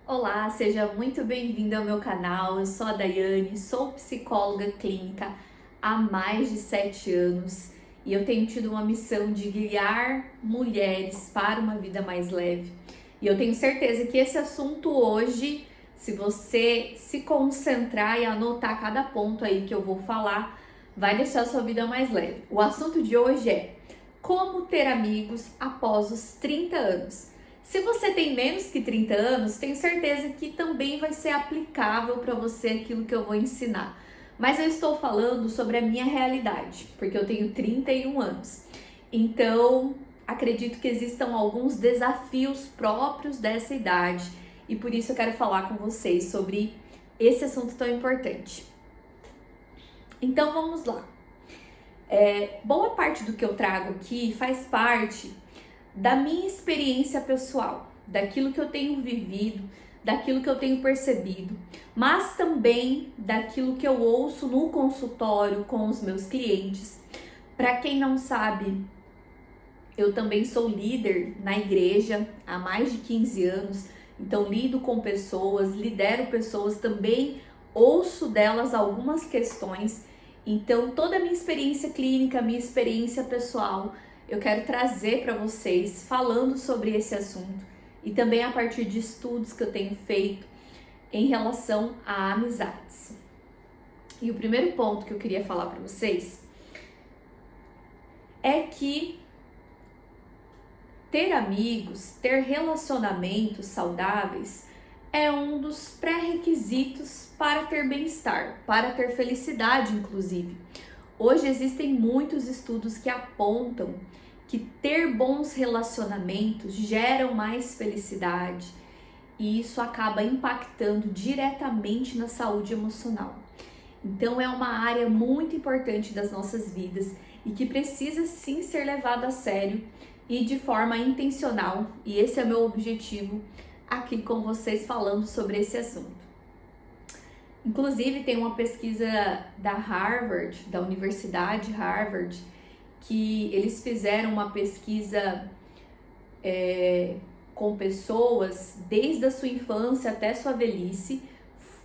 Olá, seja muito bem-vindo ao meu canal. Eu sou a Daiane, sou psicóloga clínica há mais de 7 anos e eu tenho tido uma missão de guiar mulheres para uma vida mais leve. E eu tenho certeza que esse assunto hoje, se você se concentrar e anotar cada ponto aí que eu vou falar, vai deixar a sua vida mais leve. O assunto de hoje é como ter amigos após os 30 anos. Se você tem menos que 30 anos, tenho certeza que também vai ser aplicável para você aquilo que eu vou ensinar. Mas eu estou falando sobre a minha realidade, porque eu tenho 31 anos. Então, acredito que existam alguns desafios próprios dessa idade e por isso eu quero falar com vocês sobre esse assunto tão importante. Então, vamos lá. Boa parte do que eu trago aqui faz parte da minha experiência pessoal, daquilo que eu tenho vivido, daquilo que eu tenho percebido, mas também daquilo que eu ouço no consultório com os meus clientes. Para quem não sabe, eu também sou líder na igreja há mais de 15 anos, então lido com pessoas, lidero pessoas também, ouço delas algumas questões. Então toda a minha experiência clínica, minha experiência pessoal, eu quero trazer para vocês falando sobre esse assunto e também a partir de estudos que eu tenho feito em relação a amizades. E o primeiro ponto que eu queria falar para vocês é que ter amigos, ter relacionamentos saudáveis é um dos pré-requisitos para ter bem-estar, para ter felicidade, inclusive. Hoje existem muitos estudos que apontam que ter bons relacionamentos geram mais felicidade e isso acaba impactando diretamente na saúde emocional. Então é uma área muito importante das nossas vidas e que precisa sim ser levada a sério e de forma intencional, e esse é meu objetivo aqui com vocês falando sobre esse assunto. Inclusive tem uma pesquisa da Harvard, da Universidade Harvard, que eles fizeram uma pesquisa com pessoas desde a sua infância até sua velhice.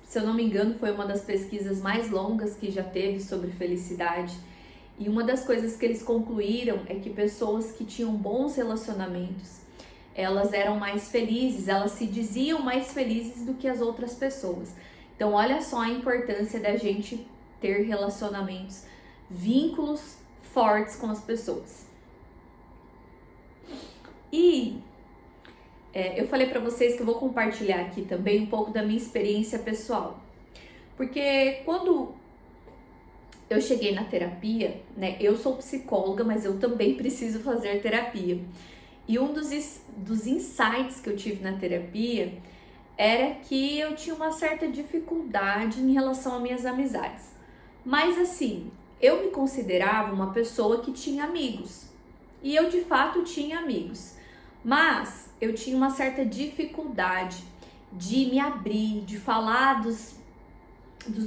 Se eu não me engano, foi uma das pesquisas mais longas que já teve sobre felicidade. E uma das coisas que eles concluíram é que pessoas que tinham bons relacionamentos, elas eram mais felizes, elas se diziam mais felizes do que as outras pessoas. Então, olha só a importância da gente ter relacionamentos, vínculos fortes com as pessoas. E eu falei para vocês que eu vou compartilhar aqui também um pouco da minha experiência pessoal. Porque quando eu cheguei na terapia, né, eu sou psicóloga, mas eu também preciso fazer terapia. E um dos insights que eu tive na terapia era que eu tinha uma certa dificuldade em relação às minhas amizades. Mas assim, eu me considerava uma pessoa que tinha amigos. E eu de fato tinha amigos. Mas eu tinha uma certa dificuldade de me abrir, de falar dos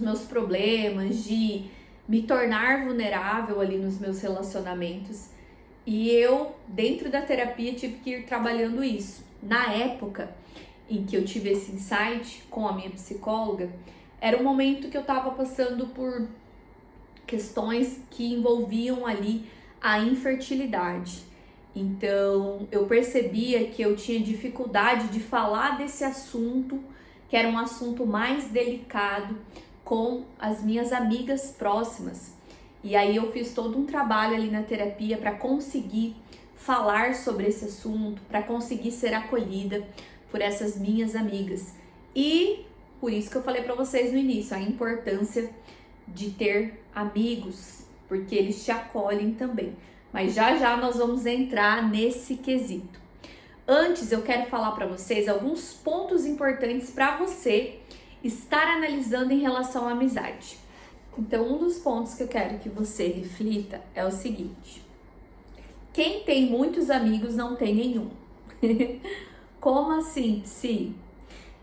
meus problemas, de me tornar vulnerável ali nos meus relacionamentos. E eu, dentro da terapia, tive que ir trabalhando isso. Na época em que eu tive esse insight com a minha psicóloga, era um momento que eu estava passando por questões que envolviam ali a infertilidade. Então, eu percebia que eu tinha dificuldade de falar desse assunto, que era um assunto mais delicado, com as minhas amigas próximas. E aí eu fiz todo um trabalho ali na terapia para conseguir falar sobre esse assunto, para conseguir ser acolhida por essas minhas amigas. E por isso que eu falei para vocês no início, a importância de ter amigos, porque eles te acolhem também. Mas já já nós vamos entrar nesse quesito. Antes eu quero falar para vocês alguns pontos importantes para você estar analisando em relação à amizade. Então, um dos pontos que eu quero que você reflita é o seguinte: quem tem muitos amigos não tem nenhum. Como assim, Psi?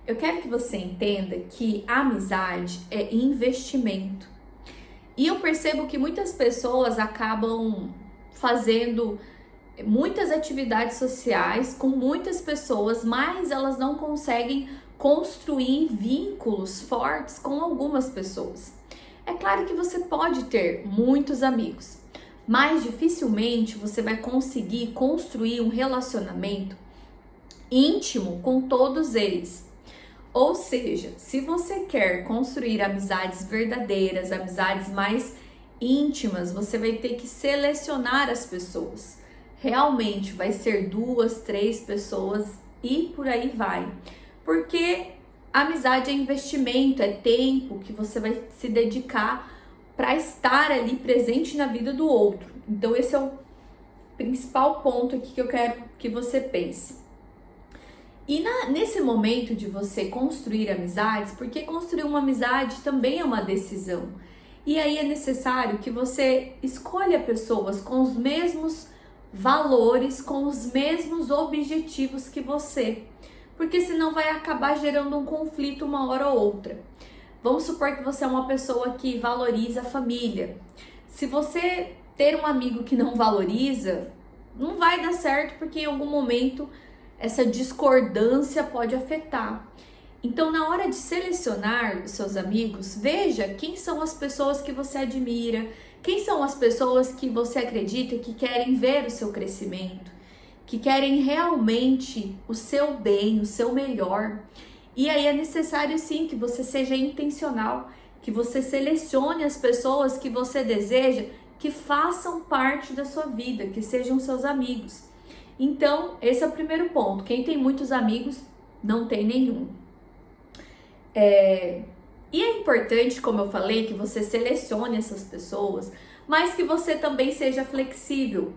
Eu quero que você entenda que a amizade é investimento. E eu percebo que muitas pessoas acabam fazendo muitas atividades sociais com muitas pessoas, mas elas não conseguem construir vínculos fortes com algumas pessoas. É claro que você pode ter muitos amigos, mas dificilmente você vai conseguir construir um relacionamento íntimo com todos eles. Ou seja, se você quer construir amizades verdadeiras, amizades mais íntimas, você vai ter que selecionar as pessoas. Realmente vai ser 2, 3 pessoas e por aí vai. Porque a amizade é investimento, é tempo que você vai se dedicar para estar ali presente na vida do outro. Então esse é o principal ponto aqui que eu quero que você pense. E nesse momento de você construir amizades, porque construir uma amizade também é uma decisão. E aí é necessário que você escolha pessoas com os mesmos valores, com os mesmos objetivos que você. Porque senão vai acabar gerando um conflito uma hora ou outra. Vamos supor que você é uma pessoa que valoriza a família. Se você ter um amigo que não valoriza, não vai dar certo, porque em algum momento essa discordância pode afetar. Então, na hora de selecionar os seus amigos, veja quem são as pessoas que você admira, quem são as pessoas que você acredita que querem ver o seu crescimento, que querem realmente o seu bem, o seu melhor. E aí é necessário sim que você seja intencional, que você selecione as pessoas que você deseja que façam parte da sua vida, que sejam seus amigos. Então, esse é o primeiro ponto. Quem tem muitos amigos, não tem nenhum. E é importante, como eu falei, que você selecione essas pessoas, mas que você também seja flexível.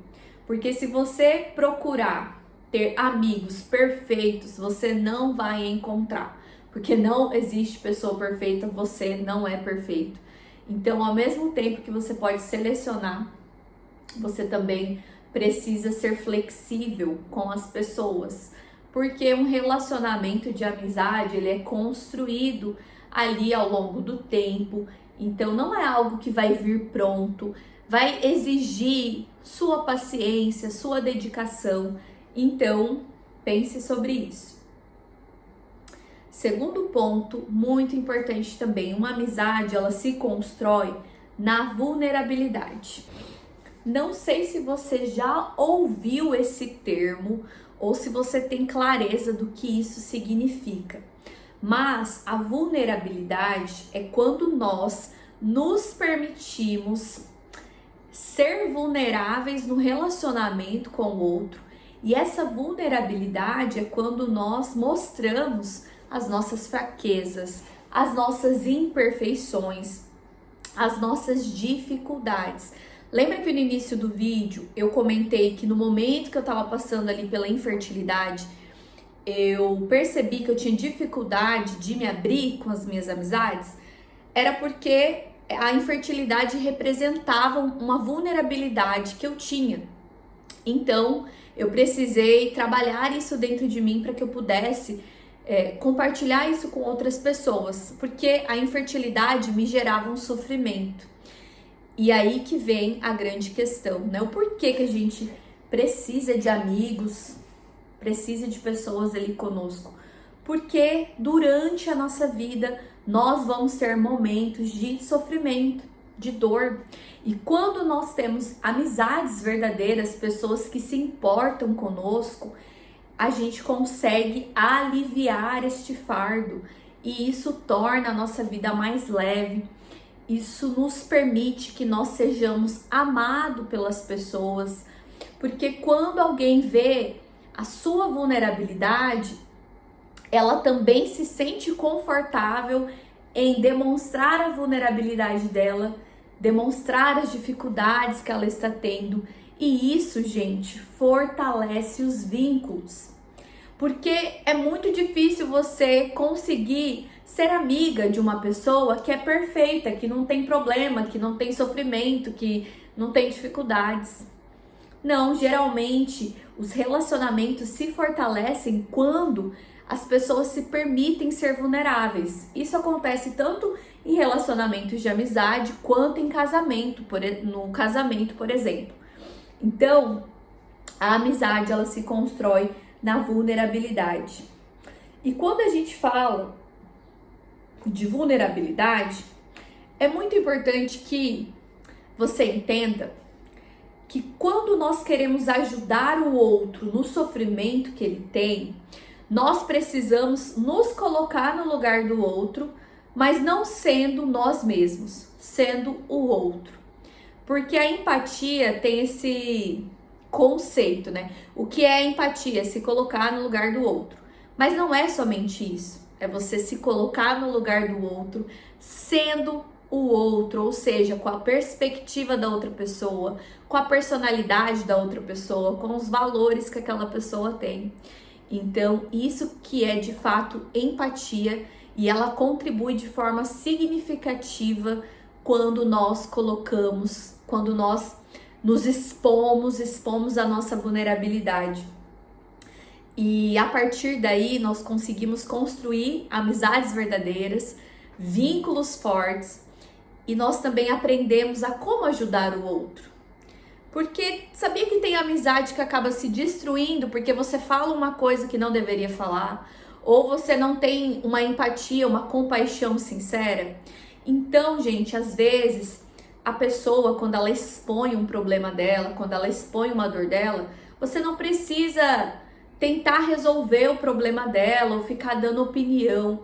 Porque se você procurar ter amigos perfeitos, você não vai encontrar. Porque não existe pessoa perfeita, você não é perfeito. Então, ao mesmo tempo que você pode selecionar, você também precisa ser flexível com as pessoas, porque um relacionamento de amizade, ele é construído ali ao longo do tempo, então não é algo que vai vir pronto, vai exigir sua paciência, sua dedicação, então pense sobre isso. Segundo ponto, muito importante também, uma amizade, ela se constrói na vulnerabilidade. Não sei se você já ouviu esse termo ou se você tem clareza do que isso significa, mas a vulnerabilidade é quando nós nos permitimos ser vulneráveis no relacionamento com o outro, e essa vulnerabilidade é quando nós mostramos as nossas fraquezas, as nossas imperfeições, as nossas dificuldades. Lembra que no início do vídeo eu comentei que no momento que eu tava passando ali pela infertilidade, eu percebi que eu tinha dificuldade de me abrir com as minhas amizades? Era porque a infertilidade representava uma vulnerabilidade que eu tinha. Então, eu precisei trabalhar isso dentro de mim para que eu pudesse compartilhar isso com outras pessoas, porque a infertilidade me gerava um sofrimento. E aí que vem a grande questão, né? O porquê que a gente precisa de amigos, precisa de pessoas ali conosco. Porque durante a nossa vida nós vamos ter momentos de sofrimento, de dor. E quando nós temos amizades verdadeiras, pessoas que se importam conosco, a gente consegue aliviar este fardo. E isso torna a nossa vida mais leve. Isso nos permite que nós sejamos amados pelas pessoas, porque quando alguém vê a sua vulnerabilidade, ela também se sente confortável em demonstrar a vulnerabilidade dela, demonstrar as dificuldades que ela está tendo, e isso, gente, fortalece os vínculos, porque é muito difícil você conseguir ser amiga de uma pessoa que é perfeita, que não tem problema, que não tem sofrimento, que não tem dificuldades. Não, geralmente os relacionamentos se fortalecem quando as pessoas se permitem ser vulneráveis. Isso acontece tanto em relacionamentos de amizade quanto em casamento, no casamento, por exemplo. Então, a amizade, ela se constrói na vulnerabilidade. E quando a gente fala de vulnerabilidade, é muito importante que você entenda que quando nós queremos ajudar o outro no sofrimento que ele tem, nós precisamos nos colocar no lugar do outro, mas não sendo nós mesmos, sendo o outro. Porque a empatia tem esse conceito, né? O que é empatia? Se colocar no lugar do outro. Mas não é somente isso. É você se colocar no lugar do outro, sendo o outro, ou seja, com a perspectiva da outra pessoa, com a personalidade da outra pessoa, com os valores que aquela pessoa tem. Então, isso que é de fato empatia, e ela contribui de forma significativa quando nós colocamos, quando nós nos expomos a nossa vulnerabilidade. E a partir daí nós conseguimos construir amizades verdadeiras, vínculos fortes, e nós também aprendemos a como ajudar o outro. Porque sabia que tem amizade que acaba se destruindo porque você fala uma coisa que não deveria falar, ou você não tem uma empatia, uma compaixão sincera? Então, gente, às vezes a pessoa, quando ela expõe um problema dela, quando ela expõe uma dor dela, você não precisa tentar resolver o problema dela ou ficar dando opinião.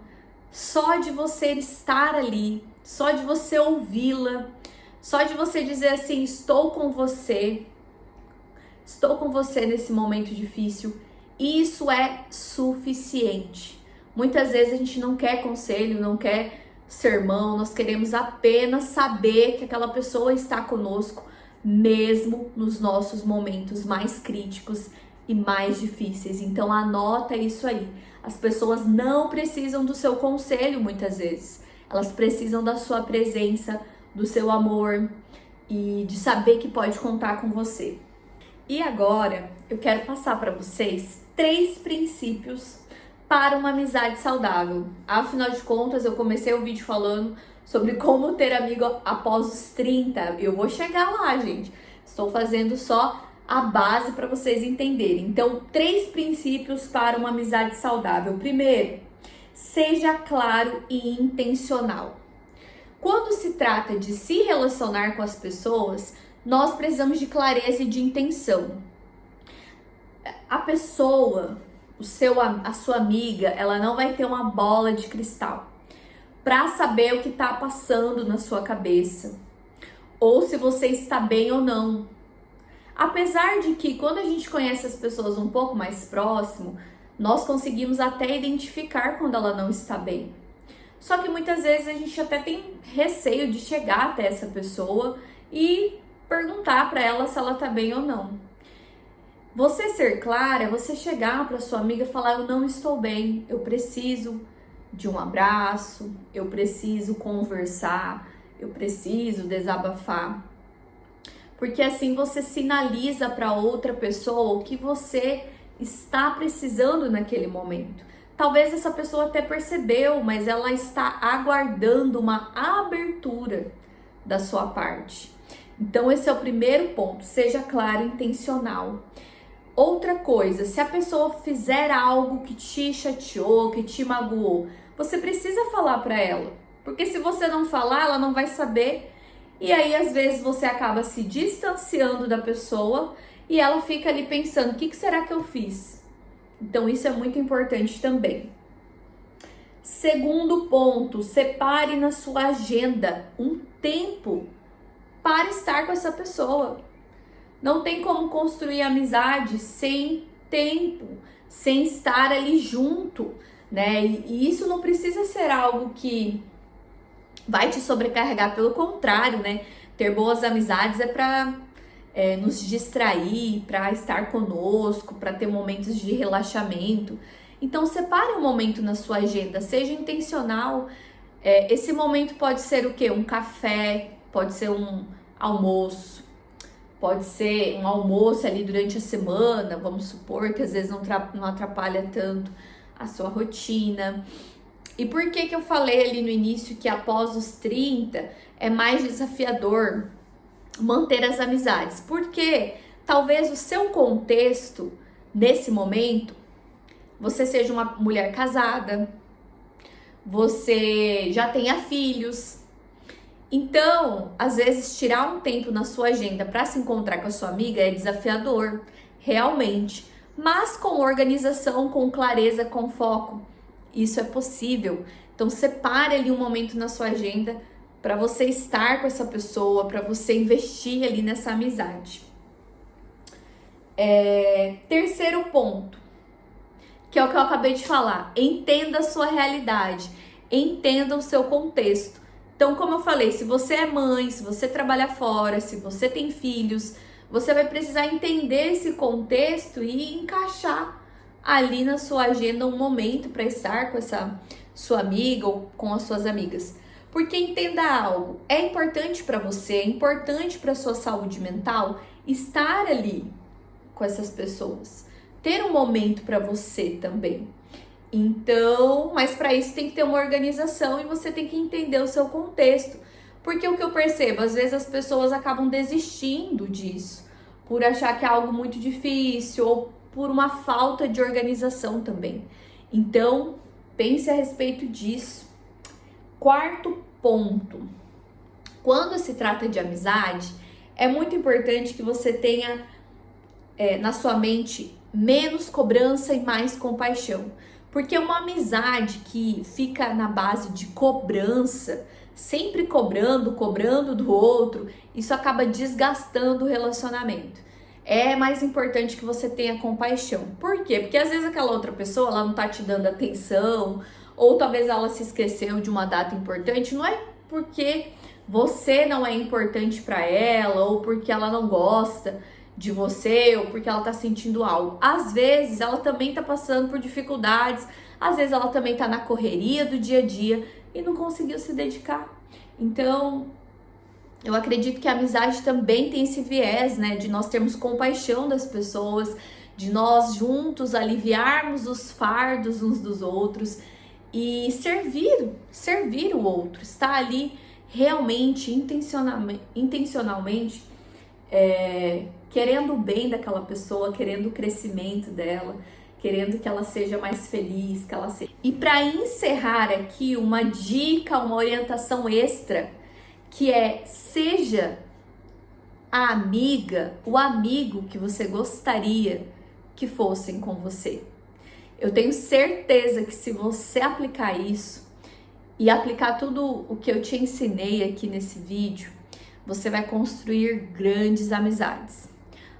Só de você estar ali, só de você ouvi-la, só de você dizer assim, estou com você nesse momento difícil, isso é suficiente. Muitas vezes a gente não quer conselho, não quer sermão, nós queremos apenas saber que aquela pessoa está conosco, mesmo nos nossos momentos mais críticos e mais difíceis. Então anota isso aí. As pessoas não precisam do seu conselho muitas vezes. Elas precisam da sua presença, do seu amor e de saber que pode contar com você. E agora eu quero passar para vocês 3 princípios para uma amizade saudável. Afinal de contas, eu comecei o vídeo falando sobre como ter amigo após os 30. Eu vou chegar lá, gente. Estou fazendo só a base para vocês entenderem. Então, 3 princípios para uma amizade saudável. Primeiro, seja claro e intencional. Quando se trata de se relacionar com as pessoas, nós precisamos de clareza e de intenção. A pessoa, a sua amiga, ela não vai ter uma bola de cristal para saber o que está passando na sua cabeça, ou se você está bem ou não. Apesar de que quando a gente conhece as pessoas um pouco mais próximo, nós conseguimos até identificar quando ela não está bem. Só que muitas vezes a gente até tem receio de chegar até essa pessoa e perguntar para ela se ela tá bem ou não. Você ser clara é você chegar para sua amiga e falar: eu não estou bem, eu preciso de um abraço, eu preciso conversar, eu preciso desabafar. Porque assim você sinaliza para outra pessoa o que você está precisando naquele momento. Talvez essa pessoa até percebeu, mas ela está aguardando uma abertura da sua parte. Então esse é o primeiro ponto, seja claro e intencional. Outra coisa, se a pessoa fizer algo que te chateou, que te magoou, você precisa falar para ela. Porque se você não falar, ela não vai saber. E aí às vezes você acaba se distanciando da pessoa e ela fica ali pensando, o que será que eu fiz? Então isso é muito importante também. Segundo ponto, separe na sua agenda um tempo para estar com essa pessoa. Não tem como construir amizade sem tempo, sem estar ali junto, né? E isso não precisa ser algo que vai te sobrecarregar, pelo contrário, né? Ter boas amizades é para nos distrair, para estar conosco, para ter momentos de relaxamento. Então separe um momento na sua agenda, seja intencional. Esse momento pode ser o quê? Um café, pode ser um almoço, pode ser um almoço ali durante a semana, vamos supor que às vezes não atrapalha tanto a sua rotina. E por que eu falei ali no início que após os 30 é mais desafiador manter as amizades? Porque talvez o seu contexto nesse momento você seja uma mulher casada, você já tenha filhos. Então, às vezes, tirar um tempo na sua agenda para se encontrar com a sua amiga é desafiador, realmente. Mas com organização, com clareza, com foco, isso é possível. Então, separe ali um momento na sua agenda para você estar com essa pessoa, para você investir ali nessa amizade. Terceiro ponto, que é o que eu acabei de falar. Entenda a sua realidade, entenda o seu contexto. Então, como eu falei, se você é mãe, se você trabalha fora, se você tem filhos, você vai precisar entender esse contexto e encaixar ali na sua agenda um momento para estar com essa sua amiga ou com as suas amigas. Porque entenda algo, é importante para você, é importante para sua saúde mental estar ali com essas pessoas, ter um momento para você também. Então, mas para isso tem que ter uma organização e você tem que entender o seu contexto. Porque o que eu percebo, às vezes as pessoas acabam desistindo disso, por achar que é algo muito difícil ou por uma falta de organização também. Então, pense a respeito disso. Quarto ponto. Quando se trata de amizade, é muito importante que você tenha na sua mente menos cobrança e mais compaixão. Porque uma amizade que fica na base de cobrança, sempre cobrando do outro, isso acaba desgastando o relacionamento. É mais importante que você tenha compaixão. Por quê? Porque às vezes aquela outra pessoa, ela não tá te dando atenção, ou talvez ela se esqueceu de uma data importante, não é porque você não é importante para ela, ou porque ela não gosta de você, ou porque ela tá sentindo algo. Às vezes ela também tá passando por dificuldades, às vezes ela também tá na correria do dia a dia e não conseguiu se dedicar. Então, eu acredito que a amizade também tem esse viés, né, de nós termos compaixão das pessoas, de nós juntos aliviarmos os fardos uns dos outros e servir o outro, estar ali realmente, intencionalmente, querendo o bem daquela pessoa, querendo o crescimento dela, querendo que ela seja mais feliz, que ela seja. E para encerrar aqui, uma dica, uma orientação extra, que seja a amiga, o amigo que você gostaria que fossem com você. Eu tenho certeza que se você aplicar isso e aplicar tudo o que eu te ensinei aqui nesse vídeo, você vai construir grandes amizades.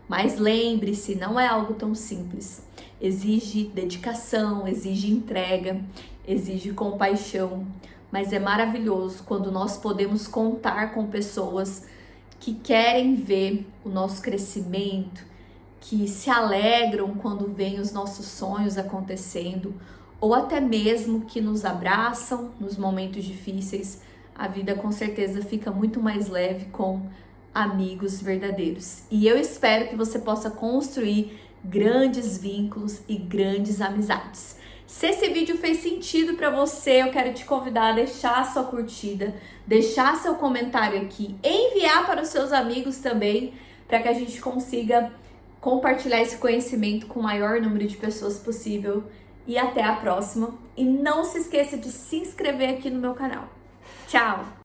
Mas lembre-se, não é algo tão simples. Exige dedicação, exige entrega, exige compaixão. Mas é maravilhoso quando nós podemos contar com pessoas que querem ver o nosso crescimento, que se alegram quando veem os nossos sonhos acontecendo, ou até mesmo que nos abraçam nos momentos difíceis. A vida com certeza fica muito mais leve com amigos verdadeiros. E eu espero que você possa construir grandes vínculos e grandes amizades. Se esse vídeo fez sentido para você, eu quero te convidar a deixar a sua curtida, deixar seu comentário aqui, enviar para os seus amigos também, para que a gente consiga compartilhar esse conhecimento com o maior número de pessoas possível. E até a próxima. E não se esqueça de se inscrever aqui no meu canal. Tchau!